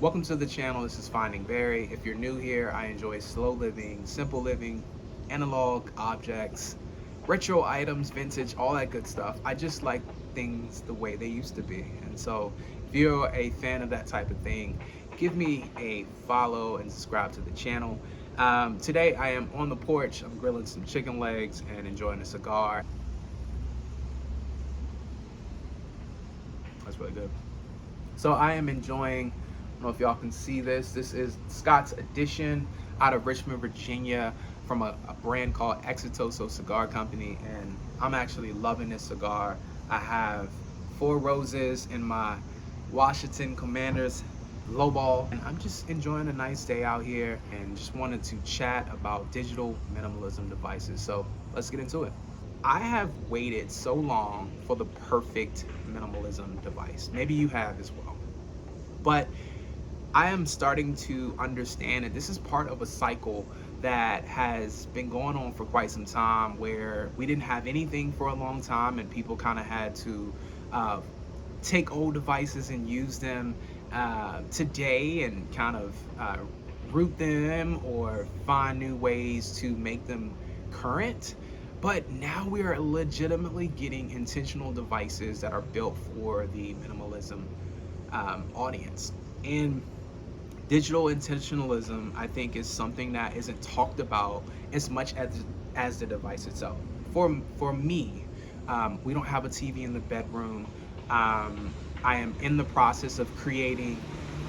Welcome to the channel. This is Finding Barry. If you're new here, I enjoy slow living, simple living, analog objects, retro items, vintage, all that good stuff. I just like things the way they used to be. And so if you're a fan of that type of thing, give me a follow and subscribe to the channel. Today I am on the porch. I'm grilling some chicken legs and enjoying a cigar. That's really good. So I am enjoying, I don't know if y'all can see this. This is Scott's Edition out of Richmond, Virginia, from a brand called Exitoso Cigar Company. And I'm actually loving this cigar. I have 4 roses in my Washington Commanders lowball. And I'm just enjoying a nice day out here and just wanted to chat about digital minimalism devices. So let's get into it. I have waited so long for the perfect minimalism device. Maybe you have as well. But I am starting to understand that this is part of a cycle that has been going on for quite some time, where we didn't have anything for a long time and people kind of had to take old devices and use them today and kind of root them or find new ways to make them current. But now we are legitimately getting intentional devices that are built for the minimalism audience. And digital intentionalism, I think, is something that isn't talked about as much as the device itself. For me, we don't have a TV in the bedroom. I am in the process of creating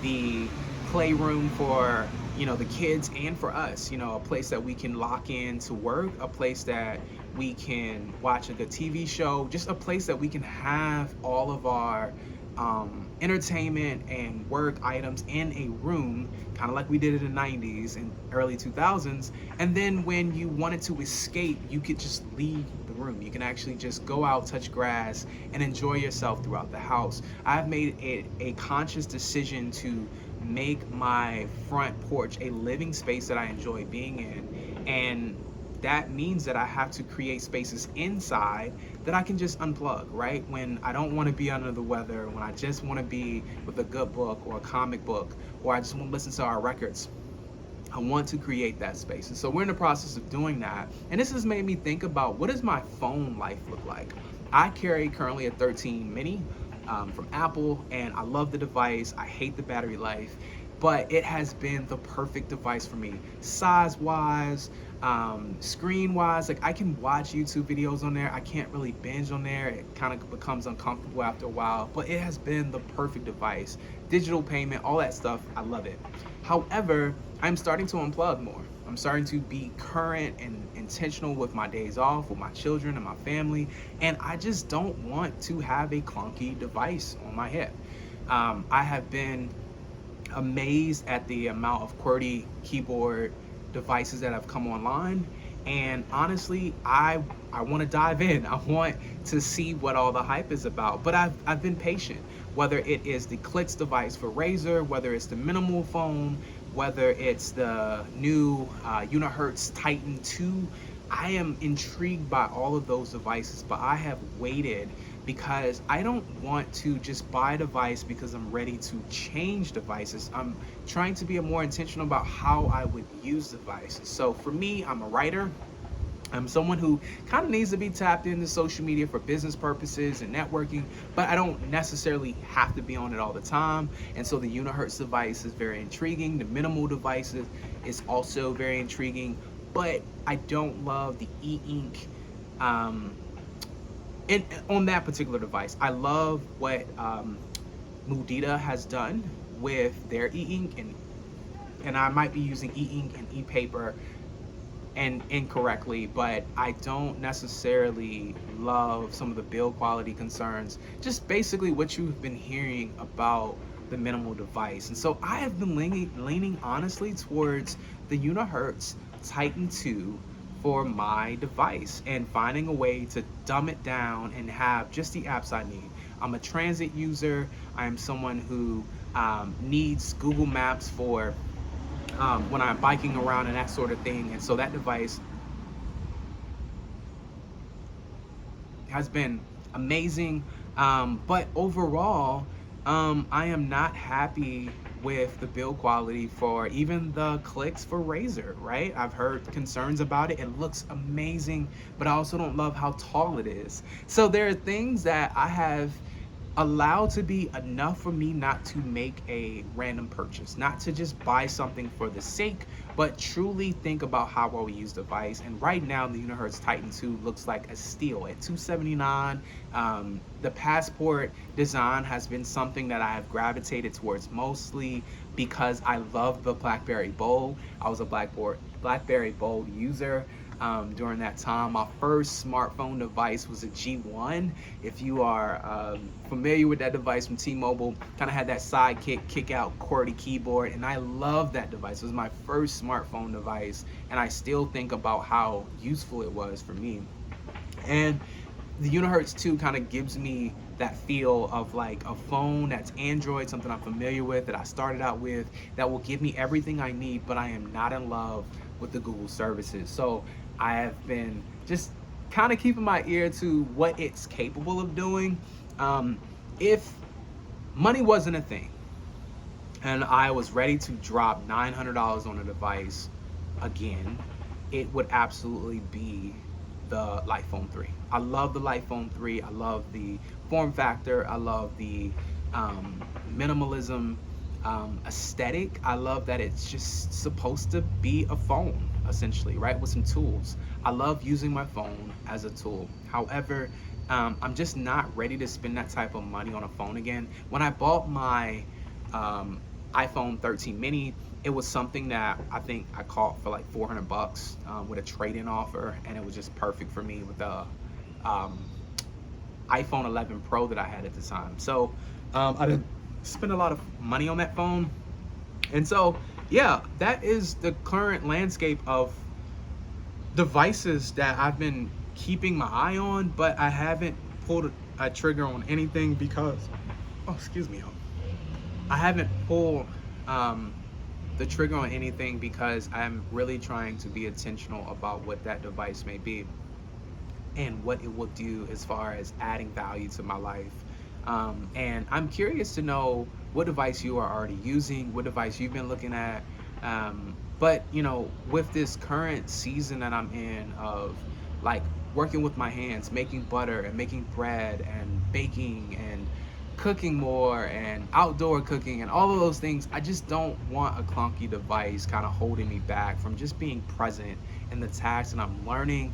the playroom for the kids and for us, a place that we can lock in to work, a place that we can watch a good TV show, just a place that we can have all of our entertainment and work items in a room, kind of like we did in the 90s and early 2000s. And then when you wanted to escape, you could just leave the room. You can actually just go out, touch grass, and enjoy yourself throughout the house. I've made it a conscious decision to make my front porch a living space that I enjoy being in. And that means that I have to create spaces inside that I can just unplug, right? When I don't want to be under the weather, when I just want to be with a good book or a comic book, or I just want to listen to our records, I want to create that space. And so we're in the process of doing that. And this has made me think about, what does my phone life look like? I carry currently a 13 mini from Apple, and I love the device. I hate the battery life, but it has been the perfect device for me, size wise, screen wise. Like, I can watch YouTube videos on there. I can't really binge on there. It kind of becomes uncomfortable after a while, but it has been the perfect device. Digital payment, all that stuff, I love it. However, I'm starting to unplug more. I'm starting to be current and intentional with my days off, with my children and my family, and I just don't want to have a clunky device on my head. I have been amazed at the amount of QWERTY keyboard devices that have come online, and honestly, I want to dive in. I want to see what all the hype is about, but I've been patient. Whether it is the Clicks device for Razer, whether it's the minimal phone, whether it's the new Unihertz Titan 2, I am intrigued by all of those devices, but I have waited because I don't want to just buy a device because I'm ready to change devices. I'm trying to be more intentional about how I would use devices. So for me, I'm a writer. I'm someone who kind of needs to be tapped into social media for business purposes and networking, but I don't necessarily have to be on it all the time. And so the Unihertz device is very intriguing. The minimal device is also very intriguing, but I don't love the e-ink. And on that particular device, I love what Mudita has done with their e-ink, and I might be using e-ink and e-paper and incorrectly, but I don't necessarily love some of the build quality concerns, just basically what you've been hearing about the minimal device. And so I have been leaning honestly towards the Unihertz Titan 2 for my device, and finding a way to dumb it down and have just the apps I need. I'm a transit user. I am someone who needs Google Maps for when I'm biking around and that sort of thing. And so that device has been amazing. But overall, I am not happy with the build quality for even the clicks for Razer, right? I've heard concerns about it. It looks amazing, but I also don't love how tall it is. So there are things that I have allowed to be enough for me not to make a random purchase, not to just buy something for the sake, but truly think about how I will use the device. And right now, the Unihertz Titan 2 looks like a steal at $279. The Passport design has been something that I have gravitated towards mostly because I love the BlackBerry Bold. I was a BlackBerry Bold user. During that time, my first smartphone device was a G1. If you are familiar with that device from T-Mobile, kind of had that sidekick, kick out QWERTY keyboard, and I love that device. It was my first smartphone device, and I still think about how useful it was for me. And the Unihertz 2 kind of gives me that feel of like a phone that's Android, something I'm familiar with, that I started out with, that will give me everything I need, but I am not in love with the Google services. So I have been just kind of keeping my ear to what it's capable of doing. If money wasn't a thing and I was ready to drop $900 on a device again, it would absolutely be the Phone 3. I love the Phone 3. I love the form factor. I love the minimalism aesthetic. I love that it's just supposed to be a phone, essentially, right, with some tools. I love using my phone as a tool. However, I'm just not ready to spend that type of money on a phone again. When I bought my iPhone 13 mini, it was something that I think I caught for like $400 with a trade-in offer, and it was just perfect for me with the iPhone 11 Pro that I had at the time. So I didn't spend a lot of money on that phone. And so, yeah, that is the current landscape of devices that I've been keeping my eye on, but I haven't pulled a trigger on anything because, oh, excuse me, I haven't pulled the trigger on anything because I'm really trying to be intentional about what that device may be and what it will do as far as adding value to my life. And I'm curious to know what device you are already using, what device you've been looking at. But you know, with this current season that I'm in of like working with my hands, making butter and making bread and baking and cooking more and outdoor cooking and all of those things, I just don't want a clunky device kind of holding me back from just being present in the tasks that I'm learning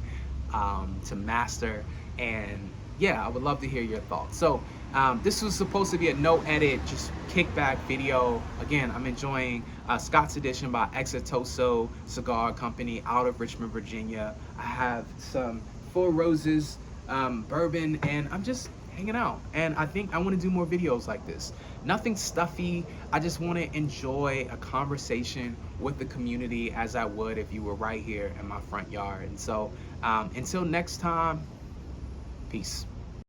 to master. And yeah, I would love to hear your thoughts. So this was supposed to be a no edit, just kickback video. Again, I'm enjoying Scott's Edition by Exitoso Cigar Company out of Richmond, Virginia. I have some Four Roses bourbon, and I'm just hanging out. And I think I want to do more videos like this. Nothing stuffy. I just want to enjoy a conversation with the community as I would if you were right here in my front yard. And so until next time, peace.